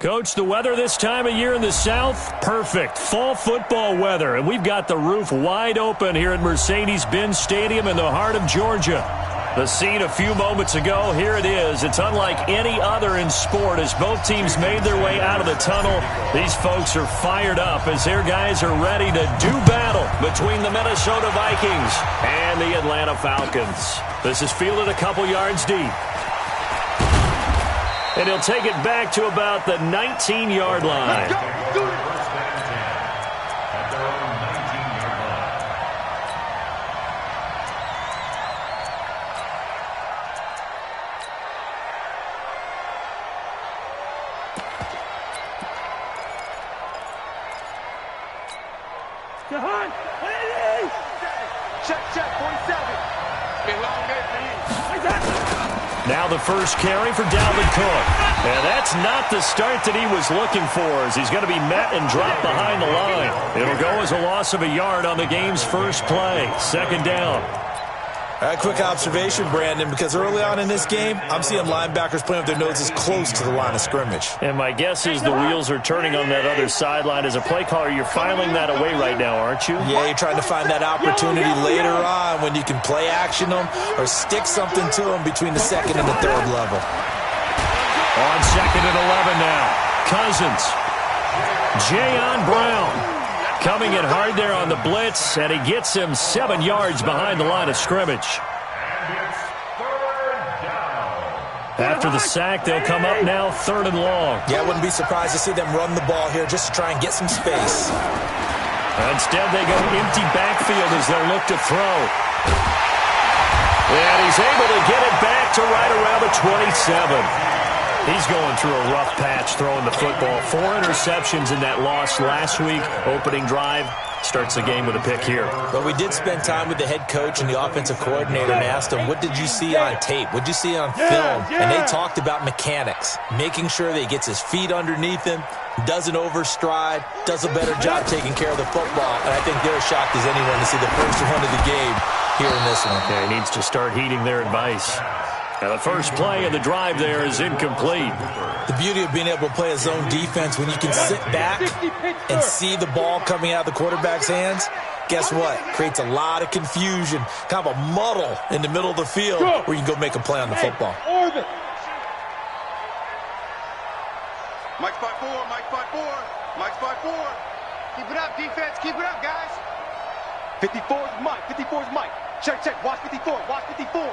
Coach, the weather this time of year in the South, perfect. Fall football weather, and we've got the roof wide open here at Mercedes-Benz Stadium in the heart of Georgia. The scene a few moments ago, here it is. It's unlike any other in sport as both teams made their way out of the tunnel. These folks are fired up as their guys are ready to do battle between the Minnesota Vikings and the Atlanta Falcons. This is fielded a couple yards deep. And he'll take it back to about the 19-yard line. Let's go. Check, 47. Now the first carry for Dalvin Cook. And that's not the start that he was looking for as he's going to be met and dropped behind the line. It'll go as a loss of a yard on the game's first play. Second down. Quick observation, Brandon, because early on in this game, I'm seeing linebackers playing with their noses close to the line of scrimmage. And my guess is the wheels are turning on that other sideline. As a play caller, you're filing that away right now, aren't you? Yeah, you're trying to find that opportunity later on when you can play action them or stick something to them between the second and the third level. On second and 11 now. Cousins. Jayon Brown. Coming in hard there on the blitz, and he gets him 7 yards behind the line of scrimmage. After the sack, they'll come up now third and long. Yeah, I wouldn't be surprised to see them run the ball here just to try and get some space. Instead, they go empty backfield as they'll look to throw. And he's able to get it back to right around the 27. He's going through a rough patch throwing the football. 4 interceptions in that loss last week. Opening drive starts the game with a pick here. But we did spend time with the head coach and the offensive coordinator and asked him, what did you see on tape? What did you see on film? And they talked about mechanics, making sure that he gets his feet underneath him, doesn't overstride, does a better job taking care of the football. And I think they're as shocked as anyone to see the first one of the game here in this one. Yeah, he needs to start heeding their advice. Now the first play of the drive there is incomplete. The beauty of being able to play a zone defense when you can sit back and see the ball coming out of the quarterback's hands, guess what? Creates a lot of confusion, kind of a muddle in the middle of the field where you can go make a play on the football. Mike's 5-4, Mike's 5-4, Mike's 5-4. Keep it up, defense, keep it up, guys. 54 is Mike, 54 is Mike. Check, watch 54, watch 54.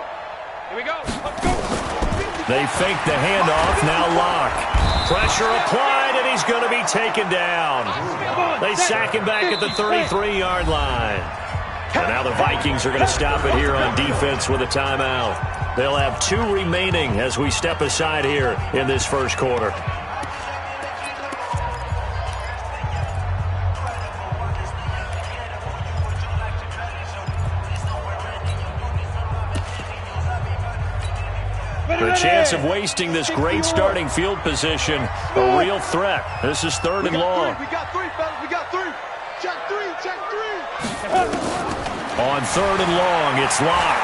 Here we go. Let's go. They fake the handoff. Now Locke. Pressure applied, and he's going to be taken down. They sack him back at the 33-yard line. And now the Vikings are going to stop it here on defense with a timeout. They'll have 2 remaining as we step aside here in this first quarter. The chance of wasting this great starting field position, a real threat. This is third and long. We got 3, fellas. We got 3. Check 3. On third and long, it's Locke.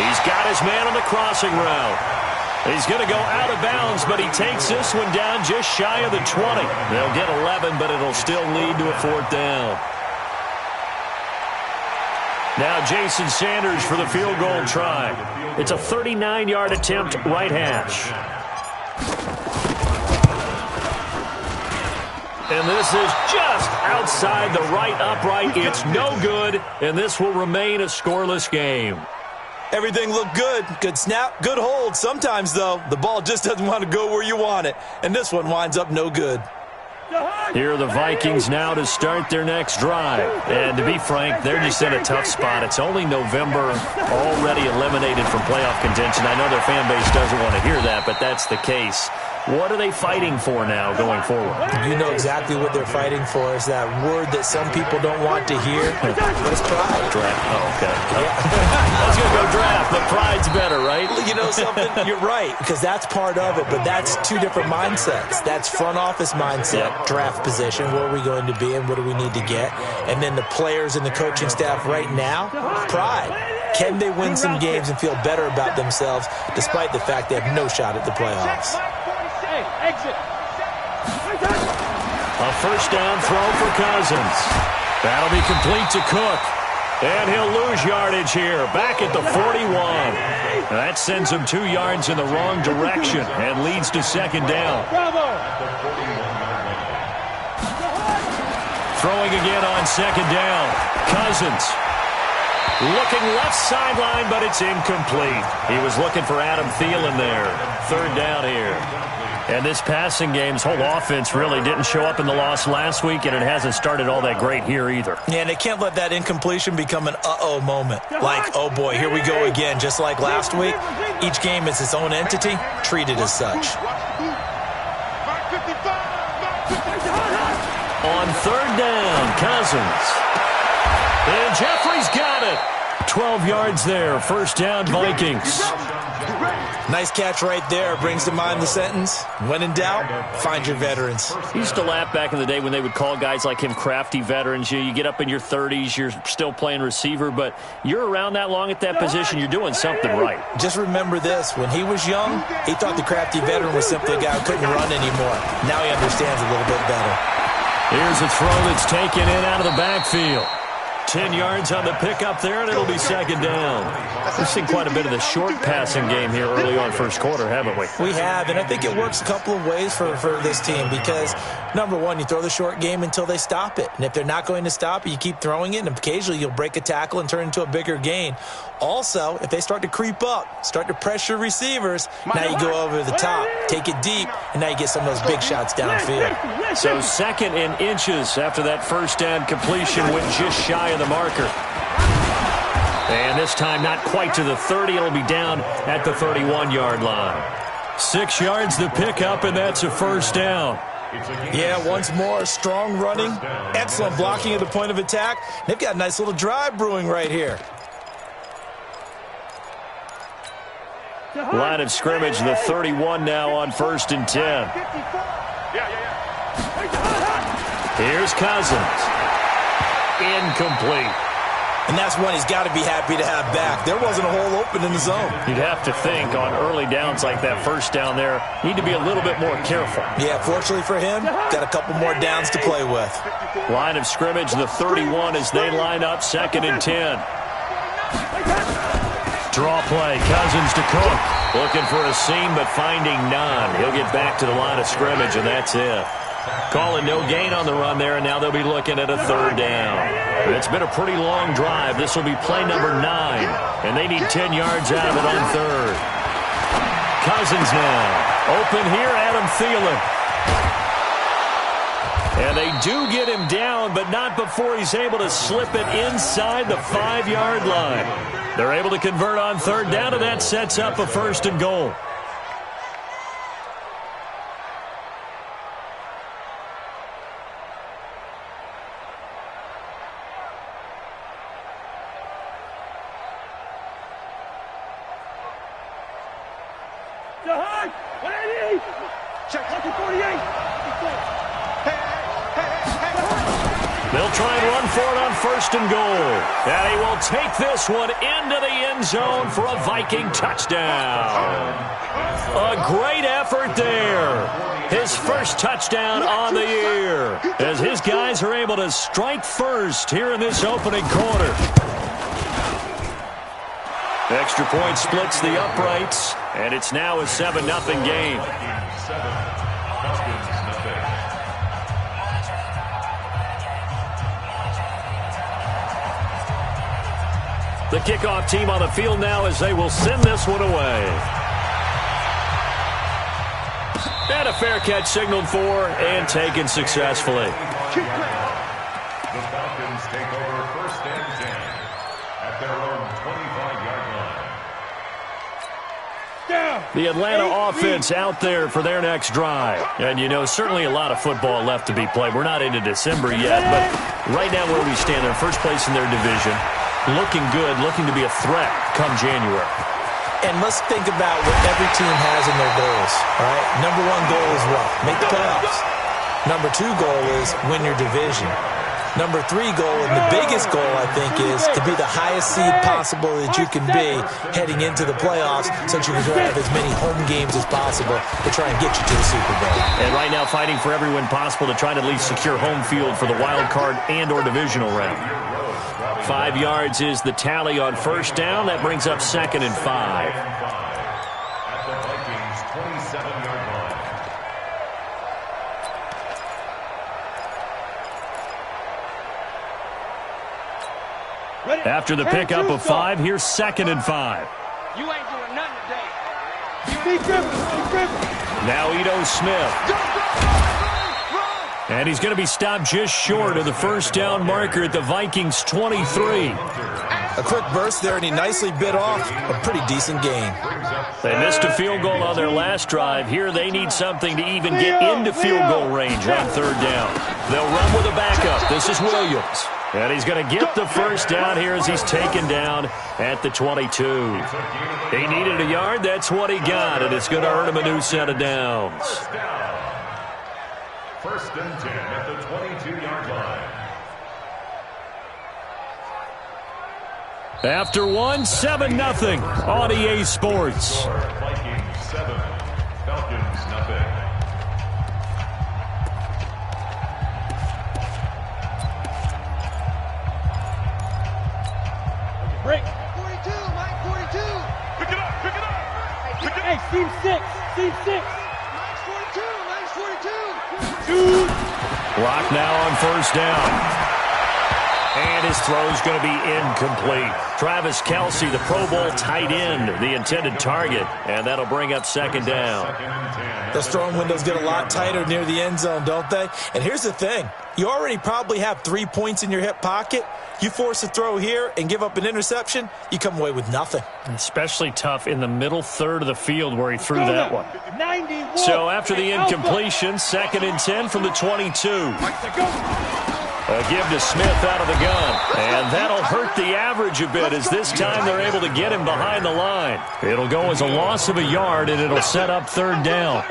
He's got his man on the crossing route. He's going to go out of bounds, but he takes this one down just shy of the 20. They'll get 11, but it'll still lead to a 4th down. Now Jason Sanders for the field goal try. It's a 39-yard attempt right hash. And this is just outside the right upright. It's no good, and this will remain a scoreless game. Everything looked good. Good snap, good hold. Sometimes, though, the ball just doesn't want to go where you want it, and this one winds up no good. Here are the Vikings now to start their next drive. And to be frank, they're just in a tough spot. It's only November, already eliminated from playoff contention. I know their fan base doesn't want to hear that, but that's the case. What are they fighting for now going forward? You know exactly what they're fighting for. Is that word that some people don't want to hear, but it's pride. Draft. Oh, okay. I was going to go draft, but pride's better, right? You know something? You're right, because that's part of it, but that's 2 different mindsets. That's front office mindset, draft position, where are we going to be and what do we need to get? And then the players and the coaching staff right now, pride. Can they win some games and feel better about themselves despite the fact they have no shot at the playoffs? Exit. A first down throw for Cousins. That'll be complete to Cook. And he'll lose yardage here, back at the 41. That sends him 2 yards in the wrong direction and leads to second down. Throwing again on second down. Cousins looking left sideline, but it's incomplete. He was looking for Adam Thielen there. Third down here. And this passing game's whole offense really didn't show up in the loss last week, and it hasn't started all that great here either. Yeah, and they can't let that incompletion become an uh-oh moment. Like, oh boy, here we go again, just like last week. Each game is its own entity, treated as such. On third down, Cousins. And Jeffrey's got it. 12 yards there. First down, Vikings. Nice catch right there. Brings to mind the sentence, when in doubt, find your veterans. He used to laugh back in the day when they would call guys like him crafty veterans. You get up in your 30s, you're still playing receiver, but you're around that long at that position, you're doing something right. Just remember this. When he was young, he thought the crafty veteran was simply a guy who couldn't run anymore. Now he understands a little bit better. Here's a throw that's taken in out of the backfield. 10 yards on the pickup there, and it'll be second down. We've seen quite a bit of the short passing game here early on first quarter, haven't we? We have, and I think it works a couple of ways for this team because, number one, you throw the short game until they stop it. And if they're not going to stop it, you keep throwing it, and occasionally you'll break a tackle and turn into a bigger gain. Also, if they start to creep up, start to pressure receivers, now you go over the top, take it deep, and now you get some of those big shots downfield. So second in inches after that first down completion went just shy of the marker. And this time not quite to the 30. It'll be down at the 31-yard line. 6 yards the pickup, and that's a first down. Yeah, once more, strong running, excellent blocking at the point of attack. They've got a nice little drive brewing right here. Line of scrimmage, the 31 now on 1st and 10. Here's Cousins. Incomplete. And that's one he's got to be happy to have back. There wasn't a hole open in the zone. You'd have to think on early downs like that first down there, need to be a little bit more careful. Yeah, fortunately for him, got a couple more downs to play with. Line of scrimmage, the 31 as they line up 2nd and 10. Draw play, Cousins to Cook. Looking for a seam, but finding none. He'll get back to the line of scrimmage, and that's it. Calling no gain on the run there, and now they'll be looking at a third down. It's been a pretty long drive. This will be play number 9, and they need 10 yards out of it on third. Cousins now. Open here, Adam Thielen. And they do get him down, but not before he's able to slip it inside the 5-yard line. They're able to convert on third down, and that sets up a 1st and goal. They'll try and run for it on 1st and goal. And he will take this one into the end zone for a Viking touchdown. A great effort there. His first touchdown on the year as his guys are able to strike first here in this opening quarter. Extra point splits the uprights, and it's now a 7-0 game. The kickoff team on the field now as they will send this one away. And a fair catch signaled for and taken successfully. The Falcons take over 1st and 10 at their own 25-yard line. The Atlanta offense out there for their next drive. And, you know, certainly a lot of football left to be played. We're not into December yet, but right now where we stand, they're first place in their division. Looking good, looking to be a threat come January. And let's think about what every team has in their goals, all right? Number 1 goal is what? Make the playoffs. Number 2 goal is win your division. Number 3 goal, and the biggest goal, I think, is to be the highest seed possible that you can be heading into the playoffs so that you can have as many home games as possible to try and get you to the Super Bowl. And right now fighting for every win possible to try to at least secure home field for the wild card and or divisional round. 5 yards is the tally on first down. That brings up 2nd and 5. At the Vikings' 27-yard line. After the pickup of 5, here's 2nd and 5. You ain't doing nothing today. Now Ito Smith. And he's going to be stopped just short of the first down marker at the Vikings' 23. A quick burst there, and he nicely bit off a pretty decent gain. They missed a field goal on their last drive. Here they need something to even get into field goal range on 3rd down. They'll run with a backup. This is Williams. And he's going to get the first down here as he's taken down at the 22. He needed a yard. That's what he got, and it's going to earn him a new set of downs. First and 10 at the 22-yard line. After 1, 7-0 on EA Sports. Vikings 7, Falcons nothing. Break. 42, Mike, 42. Pick it up, pick it up. Hey, team 6, team 6. Mike's 42, Mike's 42. Block now on first down. And his throw's going to be incomplete. Travis Kelce, the Pro Bowl tight end, the intended target. And that'll bring up 2nd down. Those throwing windows get a lot tighter near the end zone, don't they? And here's the thing. You already probably have 3 points in your hip pocket. You force a throw here and give up an interception, you come away with nothing. Especially tough in the middle third of the field where he threw that one. 91. So after the incompletion, 2nd and 10 from the 22. A give to Smith out of the gun. And that'll hurt the average a bit as this time they're able to get him behind the line. It'll go as a loss of a yard, and it'll set up 3rd down.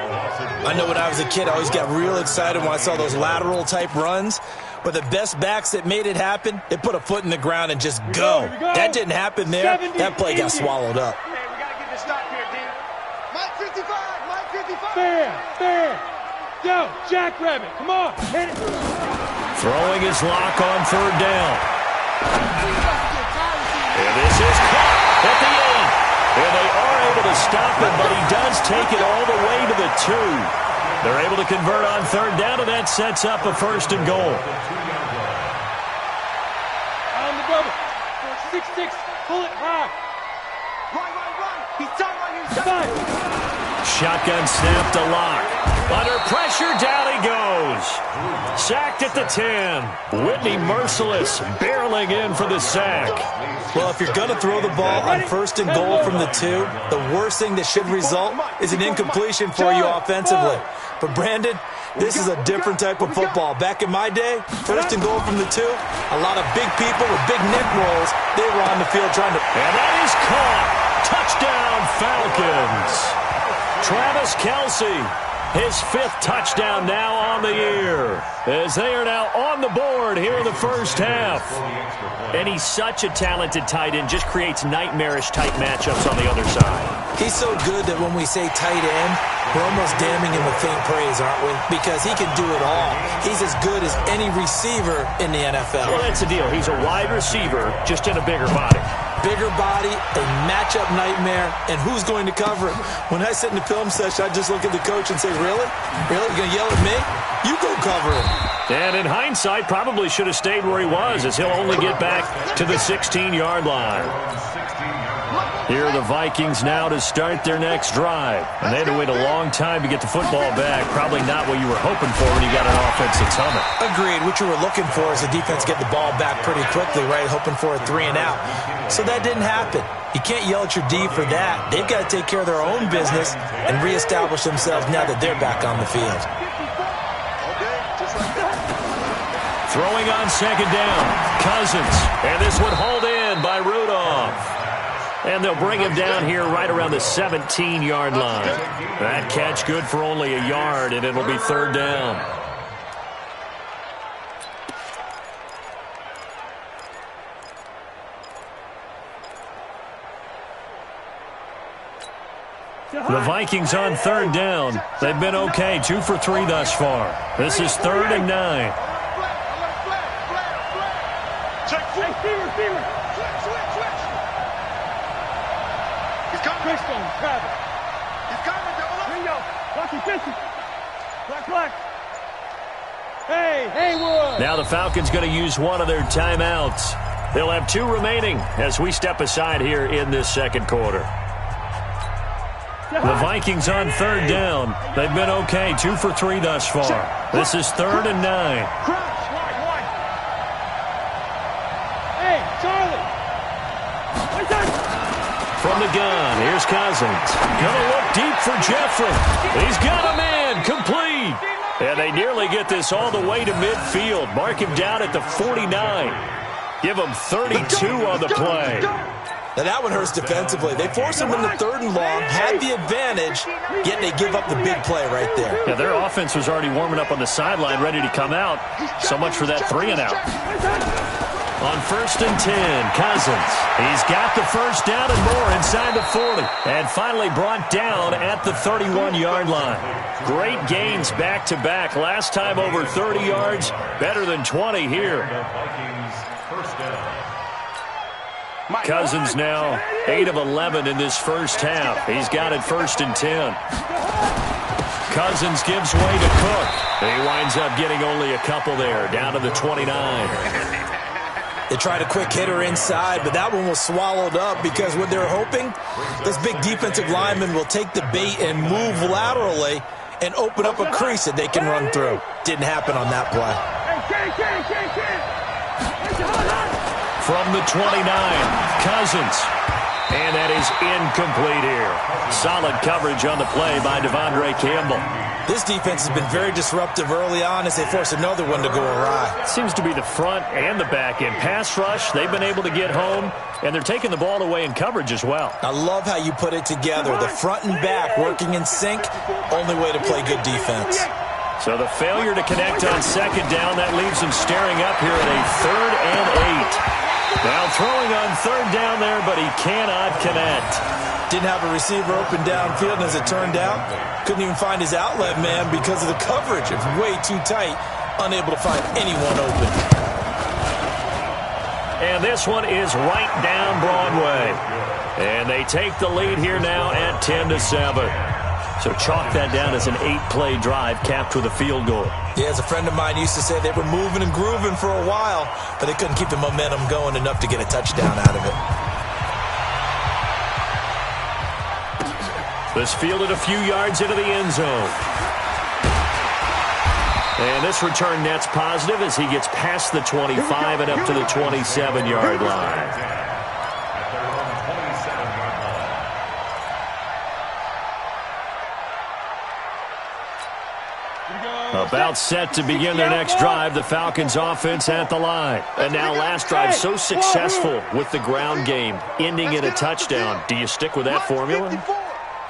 I know when I was a kid, I always got real excited when I saw those lateral-type runs. But the best backs that made it happen, they put a foot in the ground and just go. That didn't happen there. That play got swallowed up. Hey, we got to get this stop here, D. Mike 55, Mike 55. Fair. Yo, Jackrabbit, come on. Hit it. Throwing his lock on 3rd down. And this is caught at the 8. And they are able to stop him, but he does take it all the way to the 2. They're able to convert on 3rd down, and that sets up a 1st and goal. On the double. 6-6, pull it high. Run. He's tight right here. Shotgun snap to Lock. Under pressure, down he goes. Sacked at the 10. Whitney Merciless barreling in for the sack. Well, if you're going to throw the ball on 1st and goal from the 2, the worst thing that should result is an incompletion for you offensively. But, Brandon, this is a different type of football. Back in my day, 1st and goal from the 2, a lot of big people with big neck rolls, they were on the field trying to... And that is caught. Touchdown, Falcons. Travis Kelce, his 5th touchdown now on the year, as they are now on the board here in the first half. And he's such a talented tight end, just creates nightmarish-type matchups on the other side. He's so good that when we say tight end, we're almost damning him with faint praise, aren't we? Because he can do it all. He's as good as any receiver in the NFL. Well, that's the deal. He's a wide receiver, just in a bigger body. Bigger body, a matchup nightmare, and who's going to cover it? When I sit in the film session, I just look at the coach and say, really? Really? You're going to yell at me? You go cover it. And in hindsight, probably should have stayed where he was, as he'll only get back to the 16-yard line. Here are the Vikings now to start their next drive. And they had to wait a long time to get the football back. Probably not what you were hoping for when you got an offensive summit. Agreed. What you were looking for is the defense get the ball back pretty quickly, right? Hoping for a 3 and out. So that didn't happen. You can't yell at your D for that. They've got to take care of their own business and reestablish themselves now that they're back on the field. Throwing on 2nd down, Cousins. And this one hauled in by Rudolph. And they'll bring him down here right around the 17-yard line. That catch good for only a yard, and it'll be 3rd down. The Vikings on third down. They've been okay, 2 for 3 thus far. This is 3rd and 9. He's coming. Chris on Travis. He's coming. Double up. Bingo. Watch your distance. Black. Hey, Haywood. Now the Falcons going to use one of their timeouts. They'll have 2 remaining as we step aside here in this second quarter. The Vikings on third down. They've been okay, 2 for 3 thus far. This is 3rd and 9. Hey, Charlie. From the gun, here's Cousins. Gonna look deep for Jeffrey. He's got a man, complete. And they nearly get this all the way to midfield. Mark him down at the 49. Give him 32 on the play. Now that one hurts defensively. They force him into 3rd and long, had the advantage, yet they give up the big play right there. Yeah, their offense was already warming up on the sideline, ready to come out. So much for that 3 and out. On 1st and 10, Cousins. He's got the first down and more inside the 40. And finally brought down at the 31-yard line. Great gains back-to-back. Last time over 30 yards, better than 20 here. Cousins now 8 of 11 in this first half. He's got it 1st and 10. Cousins gives way to Cook. He winds up getting only a couple there, down to the 29. They tried a quick hitter inside, but that one was swallowed up because what they're hoping, this big defensive lineman will take the bait and move laterally and open up a crease that they can run through. Didn't happen on that play. From the 29, Cousins. And that is incomplete here. Solid coverage on the play by Devondre Campbell. This defense has been very disruptive early on as they force another one to go awry. Seems to be the front and the back end. Pass rush, they've been able to get home, and they're taking the ball away in coverage as well. I love how you put it together. The front and back working in sync, only way to play good defense. So the failure to connect on 2nd down, that leaves them staring up here at a 3rd and 8. Now throwing on 3rd down there, but he cannot connect. Didn't have a receiver open downfield, and as it turned out, couldn't even find his outlet man because of the coverage. It was way too tight, unable to find anyone open. And this one is right down Broadway. And they take the lead here now at 10-7. So chalk that down as an 8-play drive capped with a field goal. Yeah, as a friend of mine used to say, they were moving and grooving for a while, but they couldn't keep the momentum going enough to get a touchdown out of it. This fielded a few yards into the end zone. And this return net's positive as he gets past the 25 and up to the 27-yard line. About set to begin their next drive, the Falcons offense at the line. And now last drive so successful with the ground game, ending in a touchdown. Do you stick with that formula?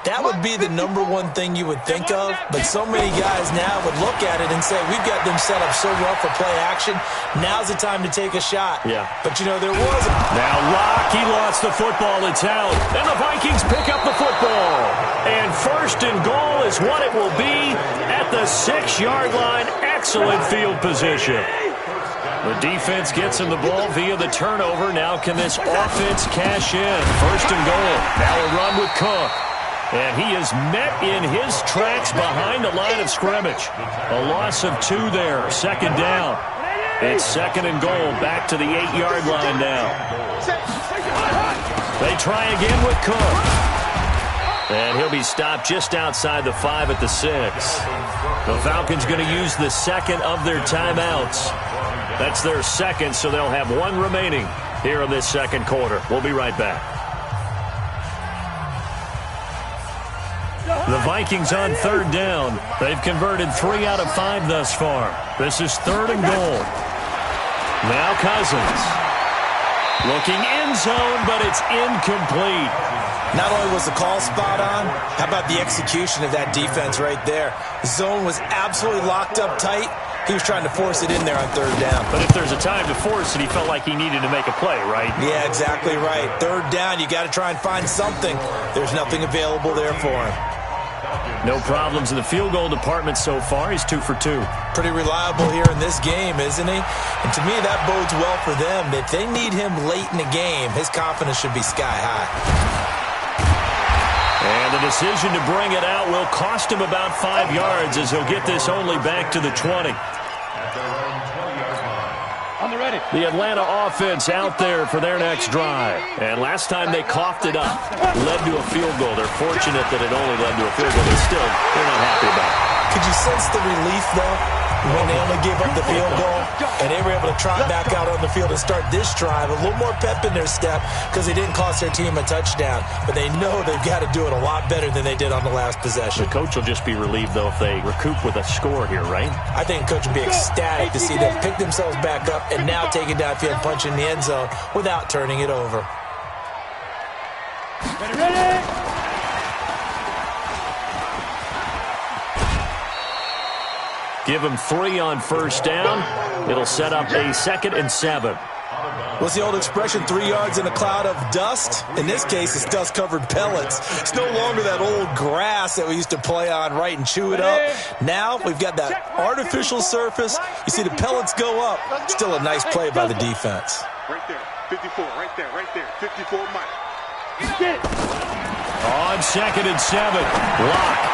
That would be the number one thing you would think of, but so many guys now would look at it and say, we've got them set up so well for play action. Now's the time to take a shot. Yeah. But, you know, there wasn't. Now Locke, he lost the football. It's out. And the Vikings pick up the football. And 1st and goal is what it will be at the 6-yard line. Excellent field position. The defense gets him the ball via the turnover. Now can this offense cash in? 1st and goal. Now a run with Cook. And he is met in his tracks behind the line of scrimmage. A loss of 2 there. 2nd down. It's 2nd and goal. Back to the 8-yard line now. They try again with Cook. And he'll be stopped just outside the 5 at the 6. The Falcons going to use the 2nd of their timeouts. That's their 2nd, so they'll have 1 remaining here in this 2nd quarter. We'll be right back. The Vikings on 3rd down. They've converted 3 out of 5 thus far. This is 3rd and goal. Now Cousins. Looking end zone, but it's incomplete. Not only was the call spot on, how about the execution of that defense right there? The zone was absolutely locked up tight. He was trying to force it in there on third down. But if there's a time to force it, he felt like he needed to make a play, right? Yeah, exactly right. Third down, you got to try and find something. There's nothing available there for him. No problems in the field goal department so far. He's 2 for 2. Pretty reliable here in this game, isn't he? And to me, that bodes well for them. If they need him late in the game, his confidence should be sky high. And the decision to bring it out will cost him about 5 yards as he'll get this only back to the 20. On the ready. The Atlanta offense out there for their next drive. And last time they coughed it up, led to a field goal. They're fortunate that it only led to a field goal, but still, they're not happy about it. Could you sense the relief, though, when they only gave up the field goal and they were able to trot back out on the field and start this drive? A little more pep in their step because they didn't cost their team a touchdown. But they know they've got to do it a lot better than they did on the last possession. The coach will just be relieved, though, if they recoup with a score here, right? I think the coach would be ecstatic to see them pick themselves back up and now take it downfield and punch in the end zone without turning it over. Ready. Give him 3 on first down. It'll set up a 2nd and 7. What's the old expression, 3 yards in a cloud of dust? In this case, it's dust-covered pellets. It's no longer that old grass that we used to play on, right, and chew it up. Now we've got that artificial surface. You see the pellets go up. Still a nice play by the defense. Right there. 54. Right there. Right there. 54, Mike. On 2nd and 7. Lock.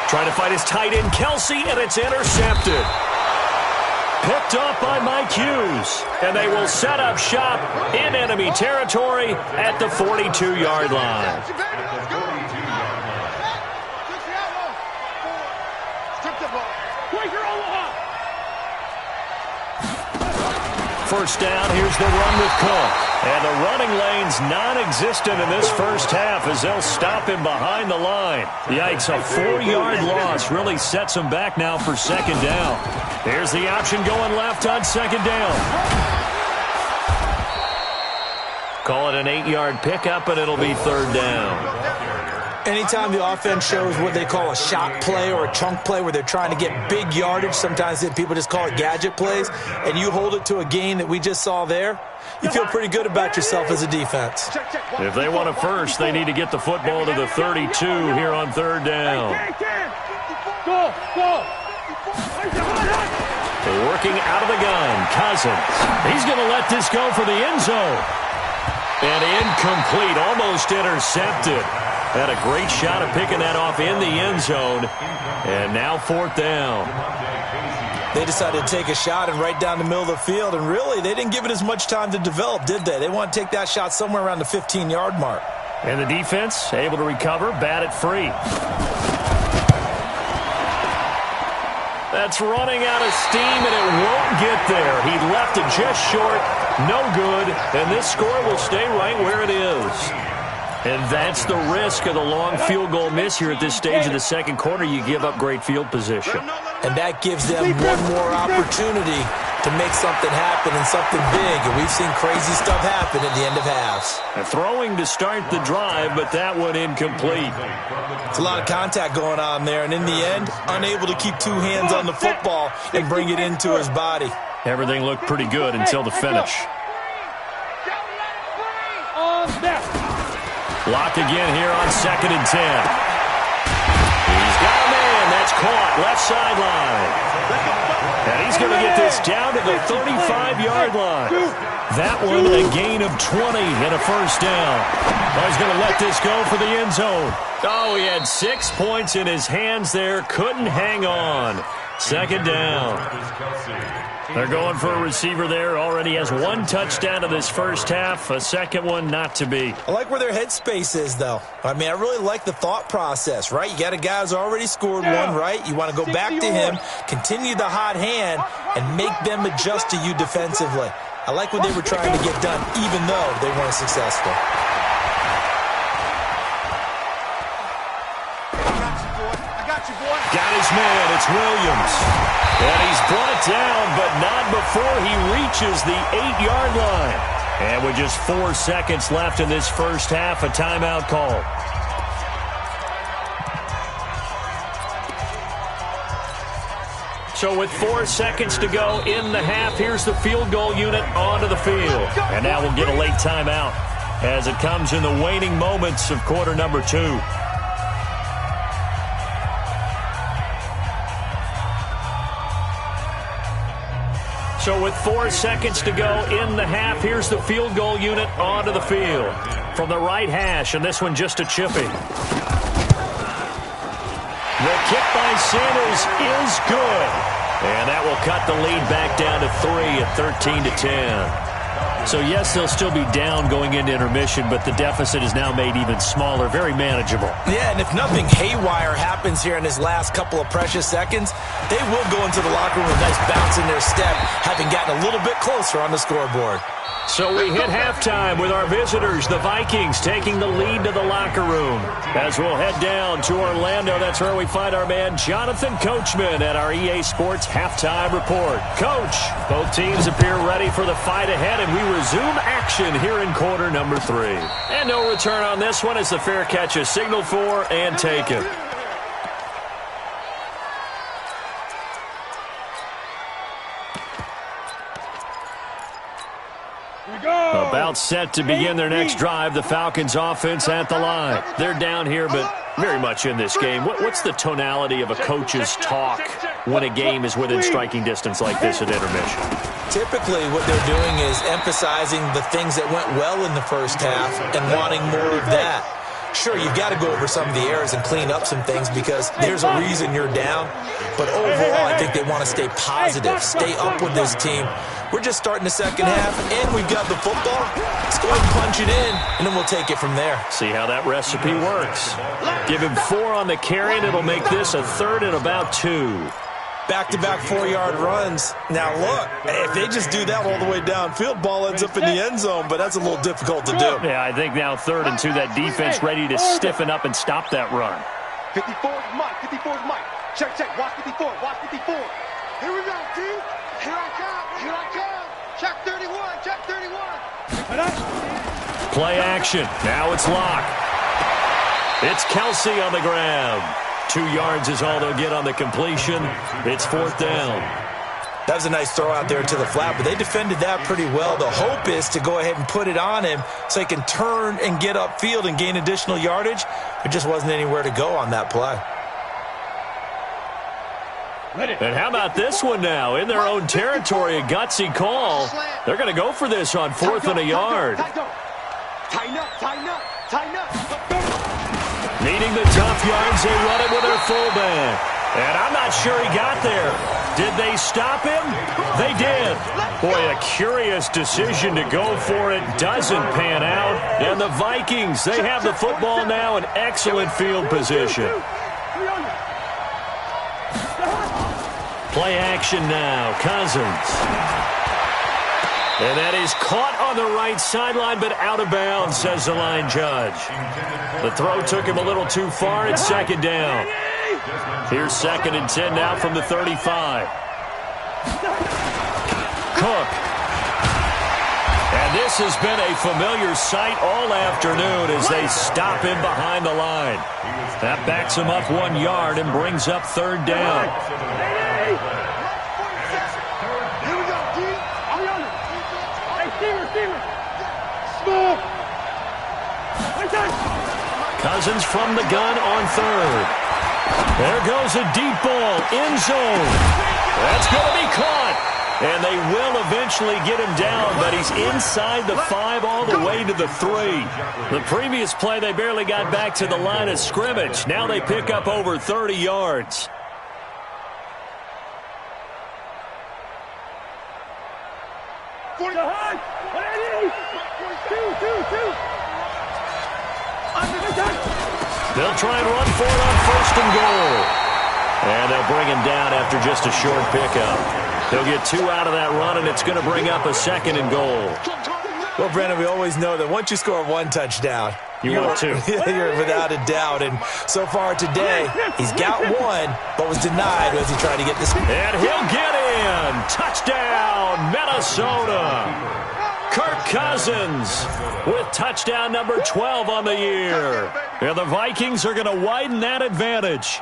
Trying to fight his tight end, Kelsey, and it's intercepted. Picked up by Mike Hughes. And they will set up shop in enemy territory at the 42-yard line. First down, here's the run with Cook. And the running lane's non-existent in this first half as they'll stop him behind the line. Yikes, a 4-yard loss really sets him back now for 2nd down. Here's the option going left on 2nd down. Call it an 8-yard pickup, and it'll be 3rd down. Anytime the offense shows what they call a shot play or a chunk play where they're trying to get big yardage, sometimes people just call it gadget plays, and you hold it to a gain that we just saw there, you feel pretty good about yourself as a defense. If they want a first, they need to get the football to the 32 here on 3rd down. Go. Working out of the gun, Cousins. He's going to let this go for the end zone. And incomplete, almost intercepted. Had a great shot of picking that off in the end zone. And now 4th down. They decided to take a shot and right down the middle of the field. And really, they didn't give it as much time to develop, did they? They want to take that shot somewhere around the 15-yard mark. And the defense able to recover, bat it free. That's running out of steam, and it won't get there. He left it just short, no good, and this score will stay right where it is. And that's the risk of the long field goal miss here at this stage of the second quarter. You give up great field position. And that gives them one more opportunity to make something happen and something big. And we've seen crazy stuff happen at the end of halves. A throwing to start the drive, but that one incomplete. It's a lot of contact going on there. And in the end, unable to keep 2 hands on the football and bring it into his body. Everything looked pretty good until the finish. Lock again here on 2nd and 10. He's got a man. That's caught. Left sideline. And he's going to get this down to the 35-yard line. That one a gain of 20 and a first down. Oh, he's going to let this go for the end zone. Oh, he had 6 points in his hands there. Couldn't hang on. 2nd down. They're going for a receiver there. Already has 1 touchdown in this first half. A second one not to be. I like where their headspace is, though. I mean, I really like the thought process, right? You got a guy who's already scored one, right? You want to go back to him, continue the hot hand, and make them adjust to you defensively. I like what they were trying to get done, even though they weren't successful. Got his man. It's Williams. And he's brought it down, but not before he reaches the 8-yard line. And with just 4 seconds left in this first half, a timeout call. So with 4 seconds to go in the half, here's the field goal unit onto the field. And now we'll get a late timeout as it comes in the waning moments of quarter number 2. So with 4 seconds to go in the half, here's the field goal unit onto the field. From the right hash, and this one just a chippy. The kick by Sanders is good. And that will cut the lead back down to 3 at 13-10. So, yes, they'll still be down going into intermission, but the deficit is now made even smaller, very manageable. Yeah, and if nothing haywire happens here in his last couple of precious seconds, they will go into the locker room with a nice bounce in their step, having gotten a little bit closer on the scoreboard. So we hit halftime with our visitors, the Vikings, taking the lead to the locker room. As we'll head down to Orlando, that's where we find our man Jonathan Coachman at our EA Sports Halftime Report. Coach, both teams appear ready for the fight ahead, and we resume action here in quarter number 3. And no return on this one as the fair catch is signaled for and taken. About set to begin their next drive, the Falcons offense at the line. They're down here, but very much in this game. What's the tonality of a coach's talk when a game is within striking distance like this at intermission? Typically, what they're doing is emphasizing the things that went well in the first half and wanting more of that. Sure, you've got to go over some of the errors and clean up some things because there's a reason you're down. But overall, I think they want to stay positive, stay up with this team. We're just starting the second half, and we've got the football. Let's go ahead and punch it in, and then we'll take it from there. See how that recipe works. Give him 4 on the carry, and it'll make this a 3rd and about 2. Back-to-back 4-yard runs. Now, look, if they just do that all the way downfield, ball ends up in the end zone, but that's a little difficult to do. Yeah, I think now 3rd and 2, that defense ready to stiffen up and stop that run. 54 is Mike. 54 is Mike. Check, check. Watch 54. Watch 54. Here we go, team. Here I come. Here I come. Check 31. Check 31. Play action. Now it's locked. It's Kelsey on the ground. 2 yards is all they'll get on the completion. It's 4th down. That was a nice throw out there to the flat, but they defended that pretty well. The hope is to go ahead and put it on him so he can turn and get upfield and gain additional yardage. There just wasn't anywhere to go on that play. And how about this one now? In their own territory, a gutsy call. They're going to go for this on 4th and a yard. Tighten up, tighten up, tighten up. Needing the tough yards, they run it with their fullback. And I'm not sure he got there. Did they stop him? They did. Boy, a curious decision to go for it. Doesn't pan out. And the Vikings, they have the football now in excellent field position. Play action now. Cousins. And that is caught on the right sideline, but out of bounds, says the line judge. The throw took him a little too far. It's 2nd down. Here's 2nd and 10 now from the 35. Cook. And this has been a familiar sight all afternoon as they stop him behind the line. That backs him up 1 yard and brings up 3rd down. Cousins from the gun on 3rd. There goes a deep ball, end zone. That's going to be caught. And they will eventually get him down, but he's inside the 5 all the way to the 3. The previous play, they barely got back to the line of scrimmage. Now they pick up over 30 yards. They'll try and run for it on 1st and goal. And they'll bring him down after just a short pickup. They'll get 2 out of that run, and it's going to bring up a 2nd and goal. Well, Brandon, we always know that once you score 1 touchdown, you want 2. You're without a doubt. And so far today, he's got 1, but was denied as he tried to get this. And he'll get in. Touchdown, Minnesota. Kirk Cousins with touchdown number 12 on the year. And the Vikings are going to widen that advantage.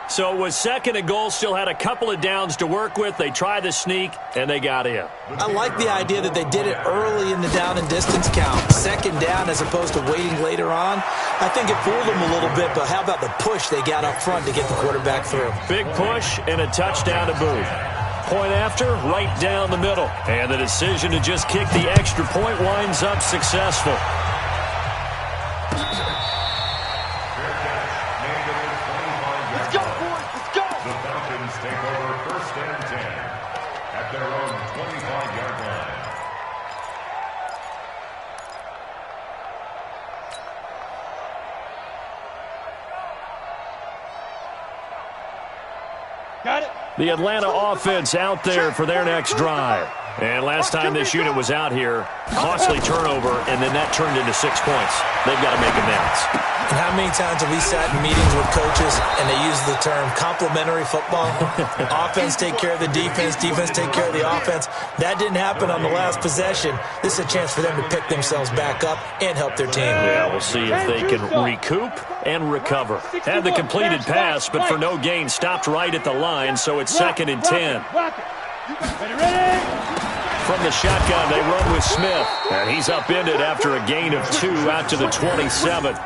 So it was second and goal, still had a couple of downs to work with. They tried the sneak, and they got in. I like the idea that they did it early in the down and distance count. Second down as opposed to waiting later on. I think it fooled them a little bit, but how about the push they got up front to get the quarterback through? Big push and a touchdown to boot. Point after, right down the middle. And the decision to just kick the extra point winds up successful. Take over first and 10 at their own 25-yard line. Got it. The Atlanta offense out there for their next drive. And last time this unit was out here, costly turnover, and then that turned into 6 points. They've got to make amends. And how many times have we sat in meetings with coaches and they use the term complementary football? Offense take care of the defense, defense take care of the offense. That didn't happen on the last possession. This is a chance for them to pick themselves back up and help their team. Yeah, we'll see if they can recoup and recover. Had the completed pass, but for no gain, stopped right at the line, so it's second and 10. Ready? From the shotgun, they run with Smith. And he's upended after a gain of 2 out to the 27.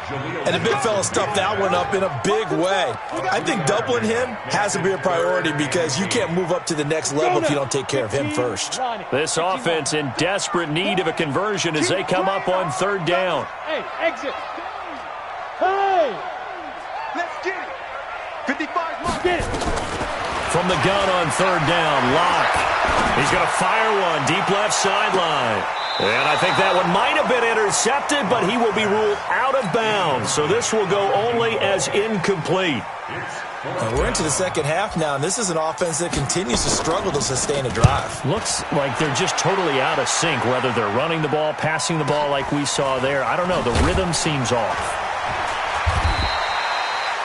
And the big fella stuffed that one up in a big way. I think doubling him has to be a priority because you can't move up to the next level if you don't take care of him first. This offense in desperate need of a conversion as they come up on third down. Hey, exit. Hey! Let's get it. 55 more. Get it. From the gun on third down, Locke. He's going to fire one deep left sideline. And I think that one might have been intercepted, but he will be ruled out of bounds. So this will go only as incomplete. We're into the second half now, and this is an offense that continues to struggle to sustain a drive. Looks like they're just totally out of sync, whether they're running the ball, passing the ball like we saw there. I don't know. The rhythm seems off.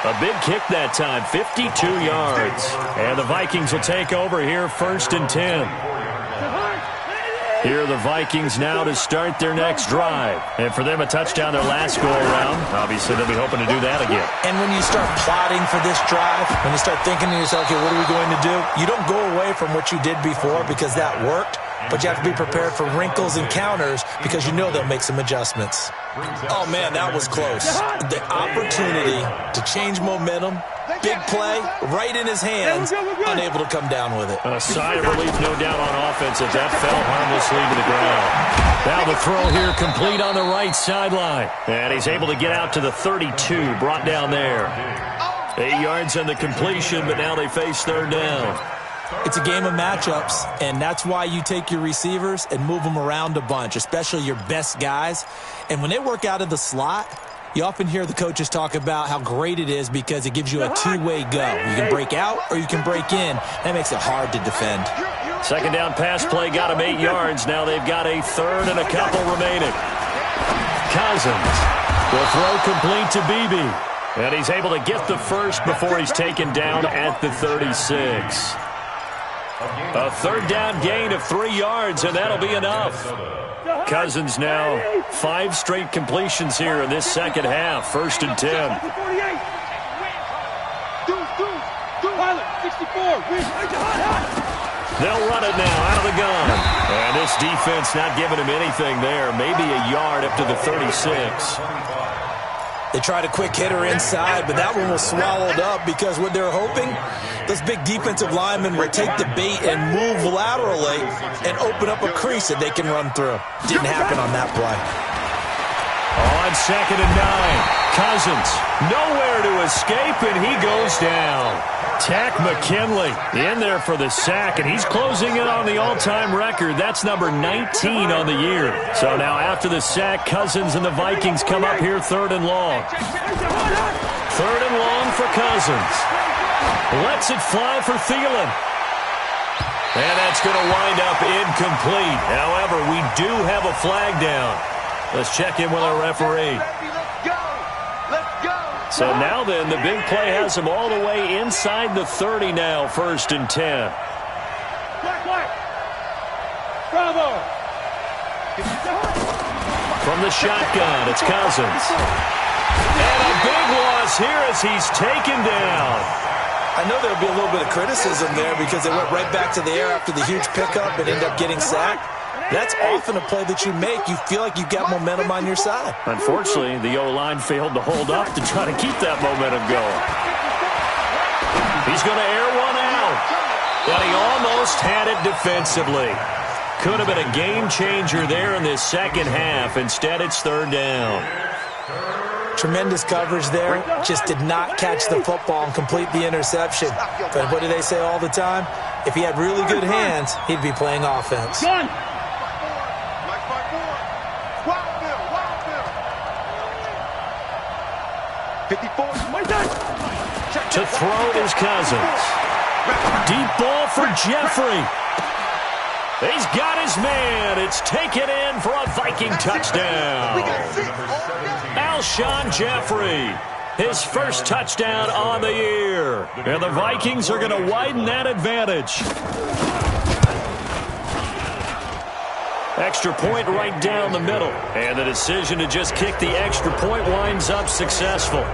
A big kick that time, 52 yards. And the Vikings will take over here, first and 10. Here are the Vikings now to start their next drive. And for them, a touchdown their last go-around. Obviously, they'll be hoping to do that again. And when you start plotting for this drive, when you start thinking to yourself, okay, what are we going to do? You don't go away from what you did before because that worked. But you have to be prepared for wrinkles and counters because you know they'll make some adjustments. Oh, man, that was close. The opportunity to change momentum, big play, right in his hands, unable to come down with it. A sigh of relief, no doubt, on offense as that fell harmlessly to the ground. Now the throw here complete on the right sideline. And he's able to get out to the 32, brought down there. 8 yards on the completion, but now they face third down. It's a game of matchups, and that's why you take your receivers and move them around a bunch, especially your best guys. And when they work out of the slot, you often hear the coaches talk about how great it is because it gives you a two-way go. You can break out or you can break in. That makes it hard to defend. Second down pass play got him 8 yards. Now they've got a third and a couple remaining. Cousins will throw complete to Beebe. And he's able to get the first before he's taken down at the 36. A third down gain of 3 yards, and that'll be enough. Cousins now 5 straight completions here in this second half. First and 10. They'll run it now out of the gun. And this defense not giving him anything there. Maybe a yard up to the 36. They tried a quick hitter inside, but that one was swallowed up because what they're hoping, those big defensive linemen will take the bait and move laterally and open up a crease that they can run through. Didn't happen on that play. On second and 9, Cousins nowhere to escape, and he goes down. Tack McKinley in there for the sack, and he's closing in on the all-time record. That's number 19 on the year. So now after the sack, Cousins and the Vikings come up here third and long. Third and long for Cousins. Lets it fly for Thielen. And that's going to wind up incomplete. However, we do have a flag down. Let's check in with our referee. So now then, the big play has him all the way inside the 30 now, first and 10. Bravo! From the shotgun, it's Cousins. And a big loss here as he's taken down. I know there'll be a little bit of criticism there because they went right back to the air after the huge pickup and ended up getting sacked. That's often a play that you make. You feel like you've got momentum on your side. Unfortunately, the O-line failed to hold up to try to keep that momentum going. He's going to air one out, but he almost had it defensively. Could have been a game changer there in this second half. Instead, it's third down. Tremendous coverage there. Just did not catch the football and complete the interception. But what do they say all the time? If he had really good hands, he'd be playing offense. Gun. To throw his Cousins. Deep ball for Jeffrey. He's got his man. It's taken in for a Viking touchdown. Alshon Jeffrey, his first touchdown on the year. And the Vikings are going to widen that advantage. Extra point right down the middle. And the decision to just kick the extra point winds up successful.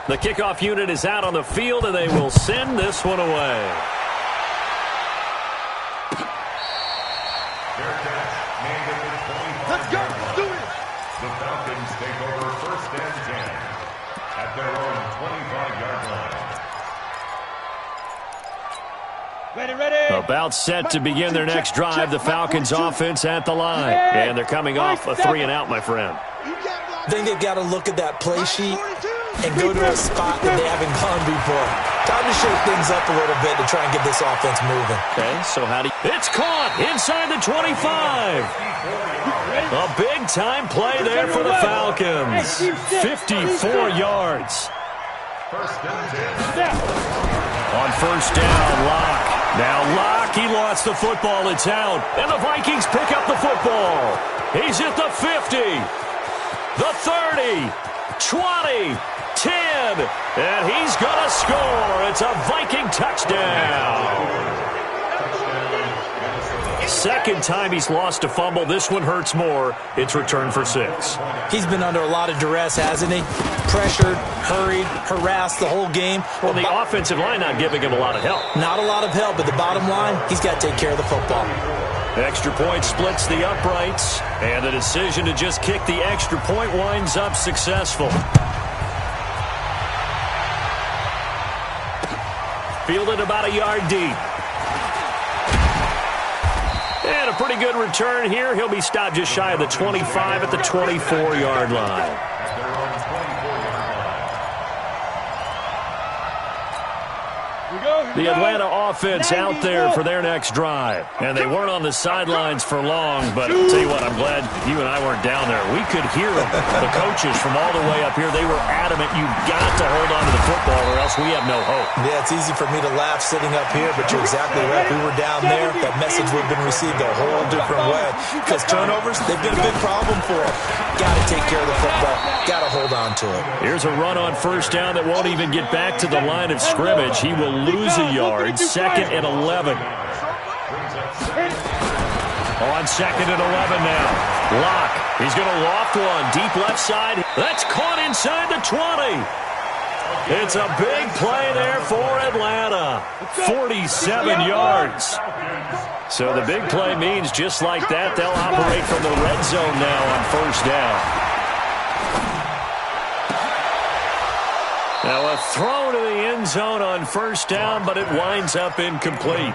The kickoff unit is out on the field, and they will send this one away. Let's go. Let's do it. The Falcons take over first and 10 at their own 25-yard line. Ready. About set to begin their next drive. The Falcons offense at the line. And they're coming off a 3-and-out, my friend. I think they've got to look at that play sheet and go to a spot that they haven't gone before. Time to shake things up a little bit to try and get this offense moving. Okay, so how do you... It's caught inside the 25. A big-time play there for the Falcons. 54 yards. First and 10. On first down, Locke. Now Locke, he lost the football. It's out. And the Vikings pick up the football. He's at the 50. The 30. 20. 10, and he's going to score. It's a Viking touchdown. Second time he's lost a fumble. This one hurts more. It's returned for 6. He's been under a lot of duress, hasn't he? Pressured, hurried, harassed the whole game. Well, the offensive line not giving him a lot of help. Not a lot of help, but the bottom line, he's got to take care of the football. Extra point splits the uprights, and the decision to just kick the extra point winds up successful. Fielded about a yard deep. And a pretty good return here. He'll be stopped just shy of the 25 at the 24-yard line. The Atlanta offense out there for their next drive. And they weren't on the sidelines for long, but I'll tell you what, I'm glad you and I weren't down there. We could hear them. The coaches from all the way up here, they were adamant, you've got to hold on to the football or else we have no hope. Yeah, it's easy for me to laugh sitting up here, but you're exactly right. If we were down there, that message would have been received a whole different way. Because turnovers, they've been a big problem for them. Got to take care of the football. Got to hold on to it. Here's a run on first down that won't even get back to the line of scrimmage. He will lose a yard. Second and 11. On second and 11 now. Locke. He's going to loft one. Deep left side. That's caught inside the 20. It's a big play there for Atlanta. 47 yards. So the big play means just like that, they'll operate from the red zone now on first down. Now a throw to the end zone on first down, but it winds up incomplete.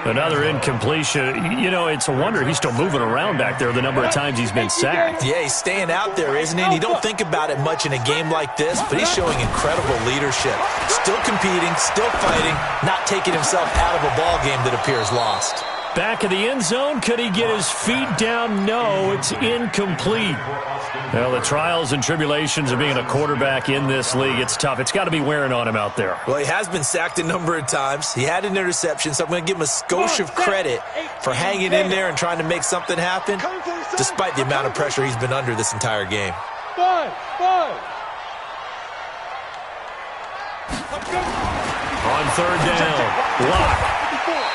Another incompletion. You know, it's a wonder he's still moving around back there the number of times he's been sacked. Yeah, he's staying out there, isn't he? And you don't think about it much in a game like this, but he's showing incredible leadership. Still competing, still fighting, not taking himself out of a ball game that appears lost. Back of the end zone. Could he get his feet down? No, it's incomplete. Well, the trials and tribulations of being a quarterback in this league, it's tough. It's got to be wearing on him out there. Well, he has been sacked a number of times. He had an interception, so I'm going to give him a skosh of credit for hanging in there and trying to make something happen, despite the amount of pressure he's been under this entire game. Five. On third down, Lock.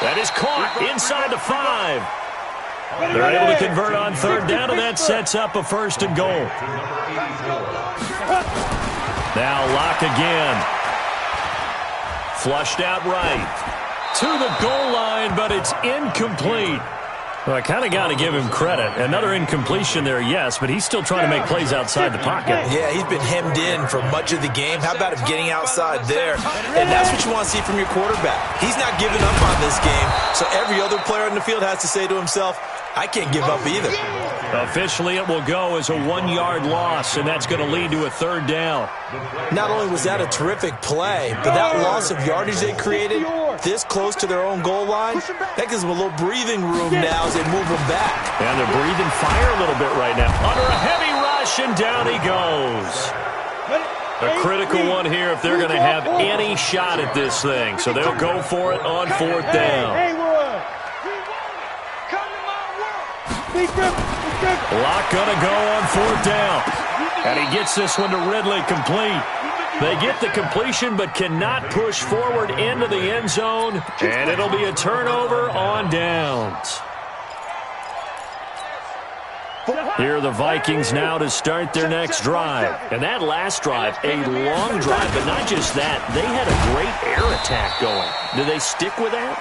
That is caught inside the 5. They're able to convert on third down, and that sets up a first and goal. Now Lock again. Flushed out right. To the goal line, but it's incomplete. Well, I kind of got to give him credit. Another incompletion there, yes, but he's still trying to make plays outside the pocket. Yeah, he's been hemmed in for much of the game. How about him getting outside there? And that's what you want to see from your quarterback. He's not giving up on this game, so every other player in the field has to say to himself, I can't give up either. Officially, it will go as a 1-yard loss, and that's going to lead to a third down. Not only was that a terrific play, but that loss of yardage they created this close to their own goal line, that gives them a little breathing room now as they move them back. And they're breathing fire a little bit right now. Under a heavy rush, and down he goes. A critical one here if they're going to have any shot at this thing. So they'll go for it on fourth down. Lock gonna go on fourth down. And he gets this one to Ridley complete. They get the completion but cannot push forward into the end zone. And it'll be a turnover on downs. Here are the Vikings now to start their next drive. And that last drive, a long drive, but not just that. They had a great air attack going. Do they stick with that?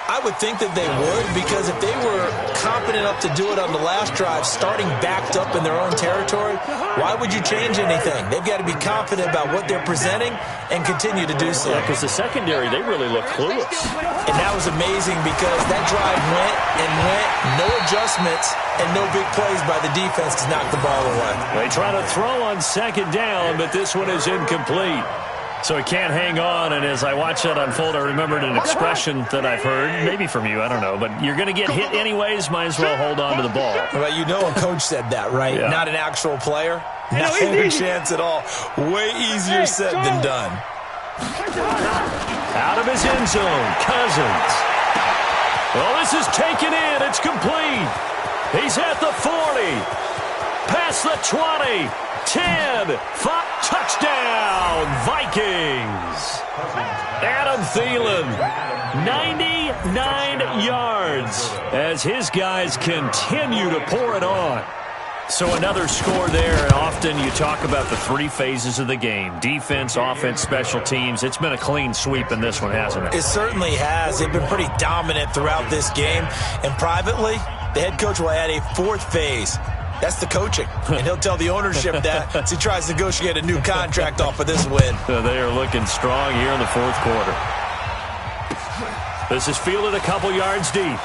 I would think that they would, because if they were competent enough to do it on the last drive, starting backed up in their own territory, why would you change anything? They've got to be confident about what they're presenting and continue to do so. Yeah, because the secondary, they really look clueless. And that was amazing because that drive went and went, no adjustments, and no big plays by the defense to knock the ball away. They try to throw on second down, but this one is incomplete. So he can't hang on, and as I watched that unfold, I remembered an expression that I've heard, maybe from you, I don't know, but you're going to get hit anyways, might as well hold on to the ball. Well, you know a coach said that, right? Yeah. Not an actual player. Not a chance at all. Way easier said than done. Out of his end zone, Cousins. Well, this is taken in. It's complete. He's at the 40. Past the 20. 10, 5, touchdown, Vikings. Adam Thielen, 99 yards as his guys continue to pour it on. So another score there, and often you talk about the 3 phases of the game. Defense, offense, special teams. It's been a clean sweep in this one, hasn't it? It certainly has. They've been pretty dominant throughout this game. And privately, the head coach will add a 4th phase. That's the coaching, and he'll tell the ownership that as he tries to negotiate a new contract off of this win. They are looking strong here in the 4th quarter. This is fielded a couple yards deep.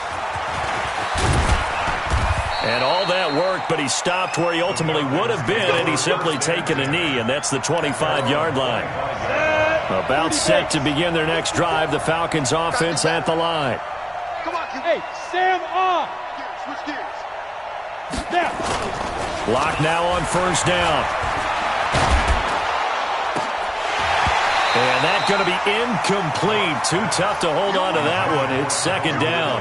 And all that work, but he stopped where he ultimately would have been, and he's simply taken a knee, and that's the 25-yard line. About set to begin their next drive, the Falcons offense at the line. Come on, hey, Sam off. Switch gears. Lock now on first down. And that's going to be incomplete. Too tough to hold on to that one. It's second down.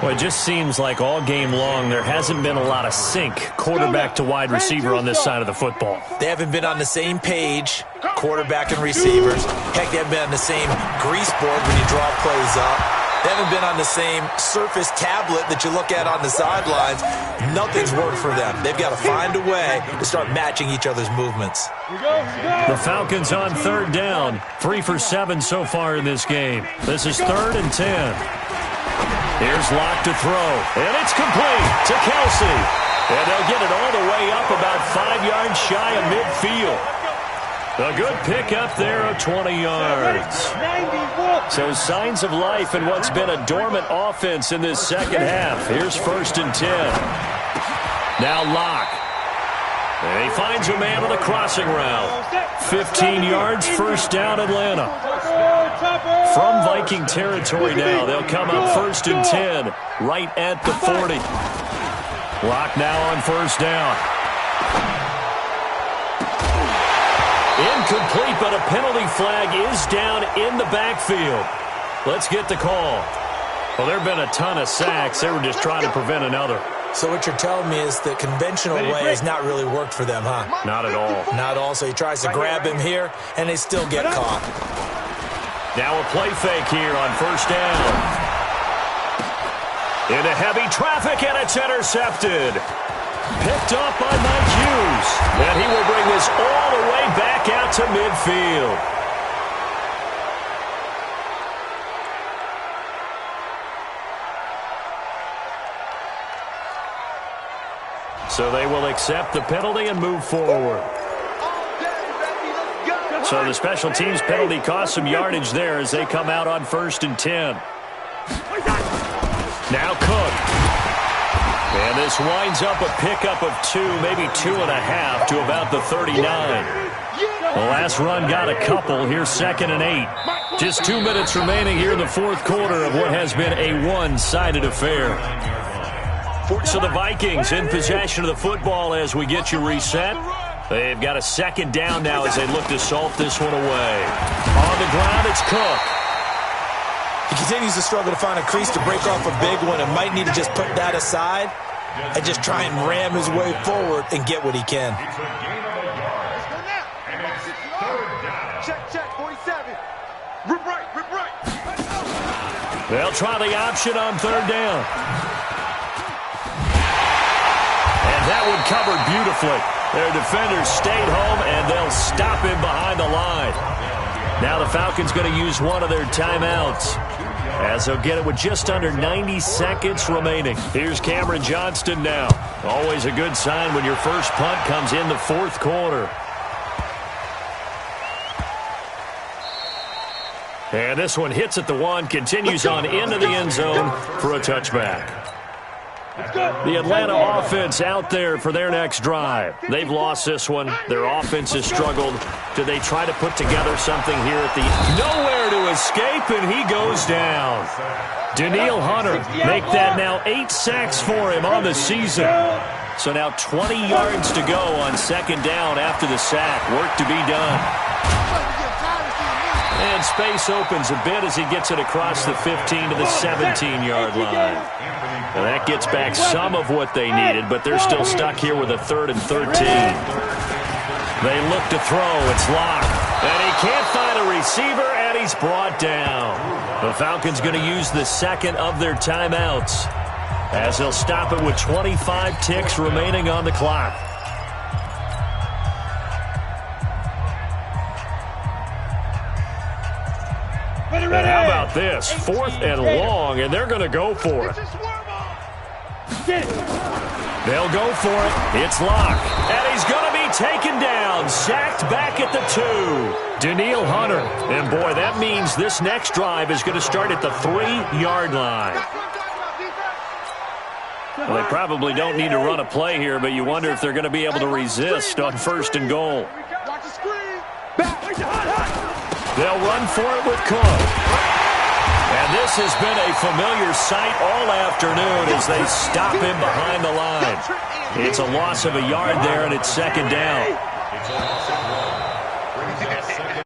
Well, it just seems like all game long there hasn't been a lot of sync quarterback to wide receiver on this side of the football. They haven't been on the same page, quarterback and receivers. Heck, they haven't been on the same grease board when you draw plays up. They haven't been on the same surface tablet that you look at on the sidelines. Nothing's worked for them. They've got to find a way to start matching each other's movements. The Falcons on third down. 3 for 7 so far in this game. This is 3rd and 10. Here's Lock to throw. And it's complete to Kelsey. And they'll get it all the way up about 5 yards shy of midfield. A good pickup there of 20 yards. So signs of life in what's been a dormant offense in this second half. Here's 1st and 10. Now Lock. And he finds a man on the crossing route. 15 yards, first down Atlanta. From Viking territory now, they'll come up 1st and 10, right at the 40. Clock now on 1st down. Incomplete, but a penalty flag is down in the backfield. Let's get the call. Well, there have been a ton of sacks. They were just trying to prevent another. So what you're telling me is the conventional way has not really worked for them, huh? Not at all. Not at all. So he tries to grab him here, and they still get caught. Now a play fake here on 1st down. Into heavy traffic, and it's intercepted. Picked off by Mike Hughes. And he will bring this all the way back out to midfield. So they will accept the penalty and move forward. So the special teams penalty cost some yardage there as they come out on 1st and 10. Now Cook. And this winds up a pickup of 2, maybe 2.5 to about the 39. The last run got a couple. Here's 2nd and 8. Just 2 minutes remaining here in the 4th quarter of what has been a one-sided affair. So the Vikings in possession of the football as we get you reset. They've got a 2nd down now as they look to salt this one away. On the ground, it's Cook. He continues to struggle to find a crease to break off a big one and might need to just put that aside and just try and ram his way forward and get what he can. It's a gain of a yard. And it's 3rd down. Check, 47. Rip right. They'll try the option on 3rd down. And that one covered beautifully. Their defenders stayed home, and they'll stop him behind the line. Now the Falcons going to use one of their timeouts as they'll get it with just under 90 seconds remaining. Here's Cameron Johnston now. Always a good sign when your first punt comes in the 4th quarter. And this one hits at the 1, continues on into the end zone for a touchback. The Atlanta offense out there for their next drive. They've lost this one. Their offense has struggled. Do they try to put together something here at the end? Nowhere to escape, and he goes down. Danielle Hunter make that now 8 sacks for him on the season. So now 20 yards to go on 2nd down after the sack. Work to be done. And space opens a bit as he gets it across the 15 to the 17-yard line. Well, that gets back some of what they needed, but they're still stuck here with a 3rd and 13. They look to throw. It's locked. And he can't find a receiver, and he's brought down. The Falcons going to use the 2nd of their timeouts as they'll stop it with 25 ticks remaining on the clock. And how about this? 4th and long, and they're going to go for it. They'll go for it. It's locked. And he's going to be taken down. Sacked back at the 2. Danielle Hunter. And, boy, that means this next drive is going to start at the 3-yard line. Well, they probably don't need to run a play here, but you wonder if they're going to be able to resist on 1st and goal. They'll run for it with Cook. And this has been a familiar sight all afternoon as they stop him behind the line. It's a loss of a yard there, and it's 2nd down. It's a loss of 1. Brings up 2nd